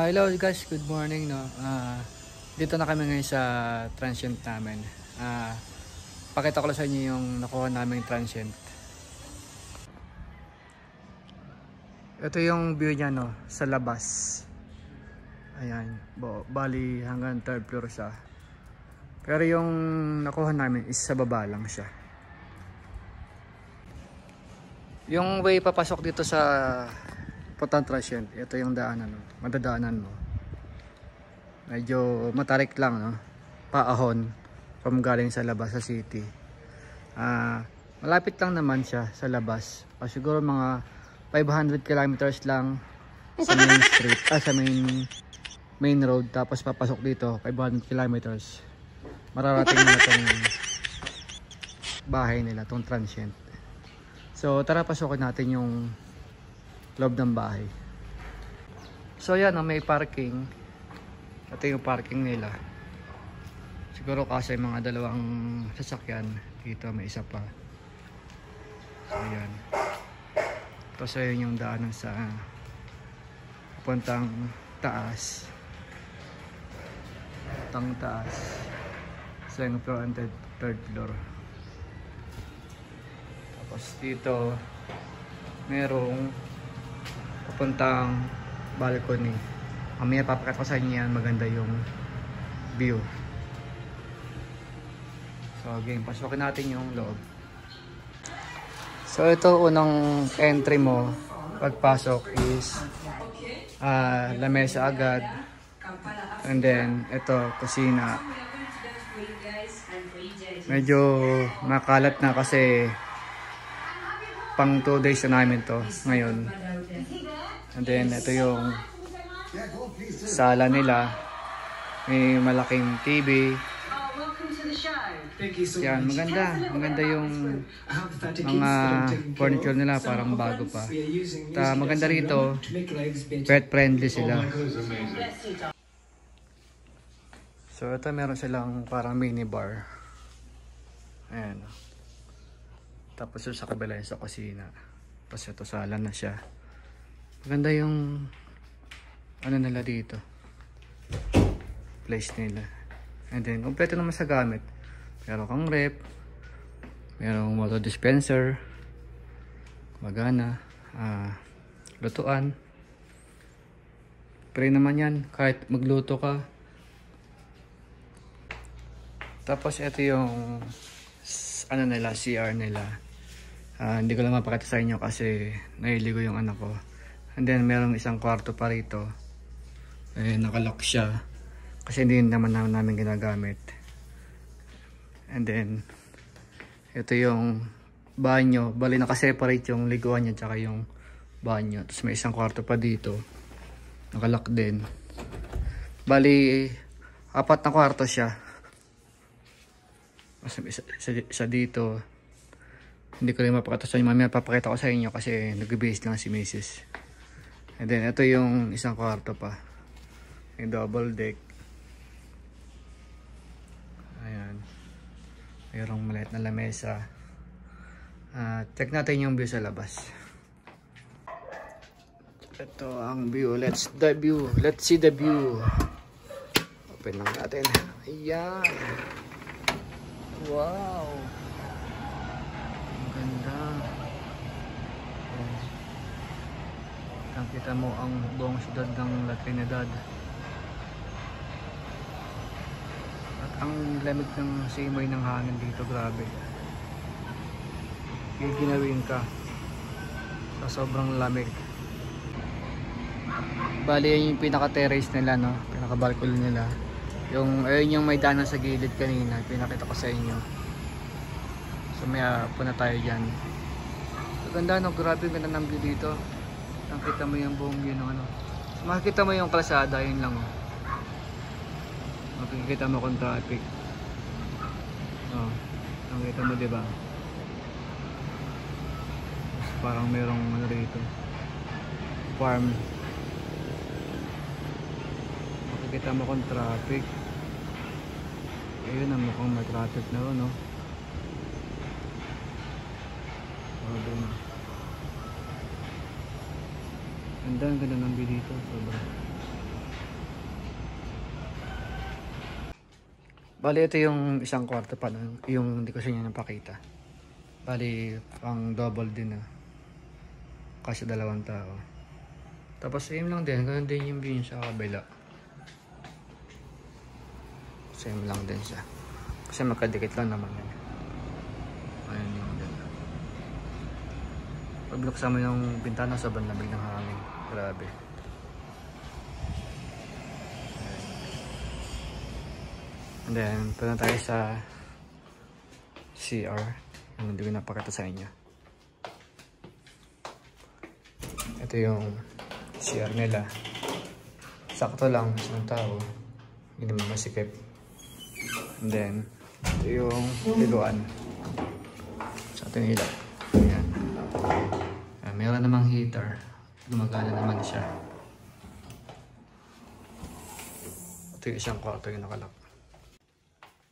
Hello guys, good morning no. Dito na kami ngayon sa transient namin. Pakita ko lang sa inyo yung nakuha naming transient. Ito yung view niya no, sa labas. Ayan, bali hanggang 3rd floor siya. Pero yung nakuha namin is sa baba lang siya. Yung way papasok dito sa Puntang Transient, ito yung daanan, no? Madadaanan mo. Medyo matarik lang, no? Paahon from galing sa labas sa city. Malapit lang naman siya sa labas. Siguro mga 500 kilometers lang sa main street, sa main road. Tapos papasok dito 500 kilometers. Mararating na itong bahay nila, itong Transient. So tara, pasokin natin yung loob ng bahay. So yan, may parking. Ito yung parking nila. Siguro kasi mga dalawang sasakyan. Dito may isa pa. So yan. Tapos ayun yung daanan sa puntang taas. Puntang taas. Second floor and 3rd floor. Tapos dito merong papuntang balcony. Mamaya papakita ko sa inyo yan, maganda yung view. So again, pasukin natin yung loob. So ito unang entry mo pagpasok is lamesa agad. And then ito kusina. Medyo makalat na kasi pang 2 days na namin to ngayon. And then ito yung sala nila. May malaking TV. Yan, maganda yung mga furniture nila, parang bago pa. Maganda rito, pet friendly sila. So ito meron silang parang mini bar. Ayan. Tapos sa kabila sa kusina. Tapos ito sala na siya. Maganda yung ano nila dito, place nila. And then kompleto naman sa gamit. Meron kang rep, merong water dispenser, magana, lutuan. Pre naman yan kahit magluto ka. Tapos ito yung ano nila, CR nila. Hindi ko lang mapakita sa inyo kasi nailigo yung anak ko. And then merong isang kwarto pa rito. Nakalock siya kasi hindi naman namin ginagamit. And then ito yung banyo. Bali nakaseparate yung liguan niya tsaka yung banyo. Tapos may isang kwarto pa dito. Nakalock din. Bali 4 na kwarto siya. Isa dito. Hindi ko rin mapakita sa inyo. Mamaya papakita ko sa inyo kasi nag-base lang si Mrs. And then ito yung isang kwarto pa. May double deck. Ayan. Mayroong maliit na lamesa. Check natin yung view sa labas. Ito ang view. Let's see the view. Open lang natin. Ayan. Wow. Ang ganda. Nakita mo ang buong siyudad ng La Trinidad. At ang lamig ng simoy ng hangin dito, grabe. Giginawin ka sa sobrang lamig. Bali yan yung pinaka-terrace nila, no? Pinaka-balcony nila. Ayun yung may daanan sa gilid kanina, pinakita ko sa inyo. So may puna tayo dyan. Maganda, no? Grabe, ganda ng view dito. Nakita mo yung buong view ng ano. So, makikita mo yung kalsada, yun lang. Oh. Makikita mo kung traffic. Oh, nakikita mo, diba? Tapos parang merong ano rito, farm. Makikita mo kung traffic. Ayun, mukhang may traffic na ron, no? Doon. Ang ganda ng view dito, sobra. Bali, ito yung isang kwarto pa nun, yung hindi ko sa inyo napakita. Bali, pang double din ah. Kasi 2 tao. Tapos same lang din, ganun din yung view sa kabila. Same lang din siya. Kasi magkadikit lang naman yan. Ayan yung ganda. Pag buksan mo yung bintana, sobrang lamig ng hangin. Grabe. And then, punta tayo sa CR. Yung hindi ko napakita sa inyo. Ito yung CR nila. Sakto lang, isang tao. Hindi naman masikip. And then, ito yung liguan. Sa ating ilaw. Ayan. Meron namang heater. Gumagana naman siya. Ito yung isang kwarto yung nakalak.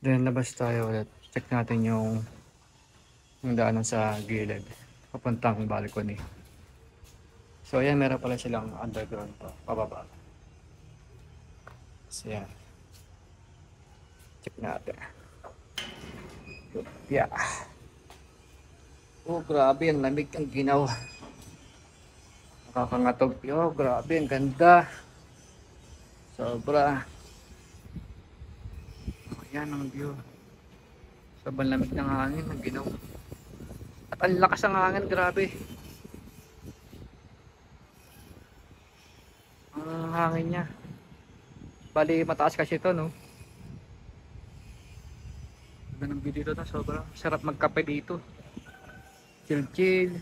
Then, labas tayo ulit. Check natin yung daanan sa gilid. Papuntang balcony. So, ayan, meron pala silang underground pa. Pababa. So, yan. Check natin. Yeah. Oh, grabe. Ang lamig ang ginaw. Nakakangatog. Oh, grabe. Ang ganda. Sobra. Ayan ang view. Sobrang lamig ng hangin. Ang ginaw. At ang lakas ng hangin. Grabe. Ang hangin niya. Bali, mataas kasi ito, no? Ganda ng view dito na. Sobrang sarap magkape dito. Chill.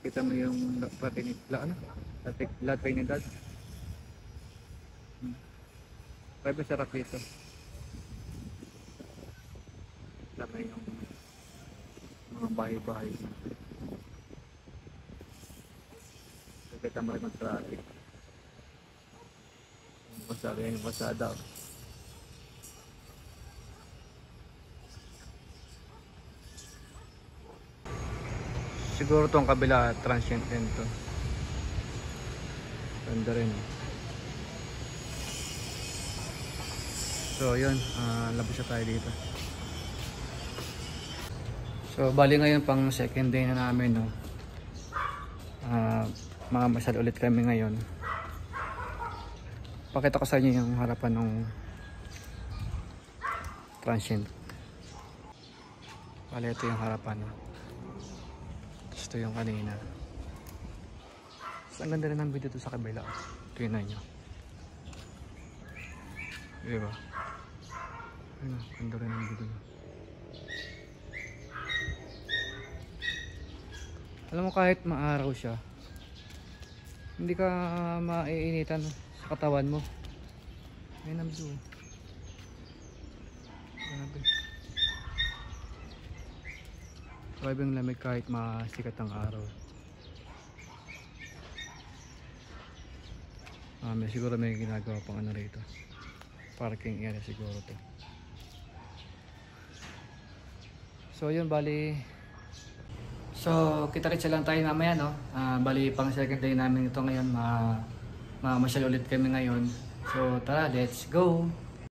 Kita mo yung La Trinidad. Grabe sarap dito. Lamay yung mga bahay-bahay. Kita mo rin ang traffic. Yung pasada. Siguro tong kabila transient din to. Ganda rin. So yun, labas na tayo dito. So bali ngayon pang second day na namin, no. Mamasyal ulit kami ngayon. Pakita ko sa inyo yung harapan ng transient. Bali ito yung harapan, no. Ito yung kanina. So, ang ganda rin ng video dito sa kabila. Tingnan nyo. Diba? Ayun, ganda rin ng video. Alam mo, kahit maaraw siya, hindi ka maiinitan sa katawan mo. Ayun ang view. Grabe. Grabe ang lamig kahit masikat ang araw. Siguro may ginagawa pang ano rito. Parking area siguro to. So yun, bali. So kita-kitsa lang tayo mamaya, no. Bali pang second day namin ito ngayon. Mamasyal ulit kami ngayon. So tara, let's go!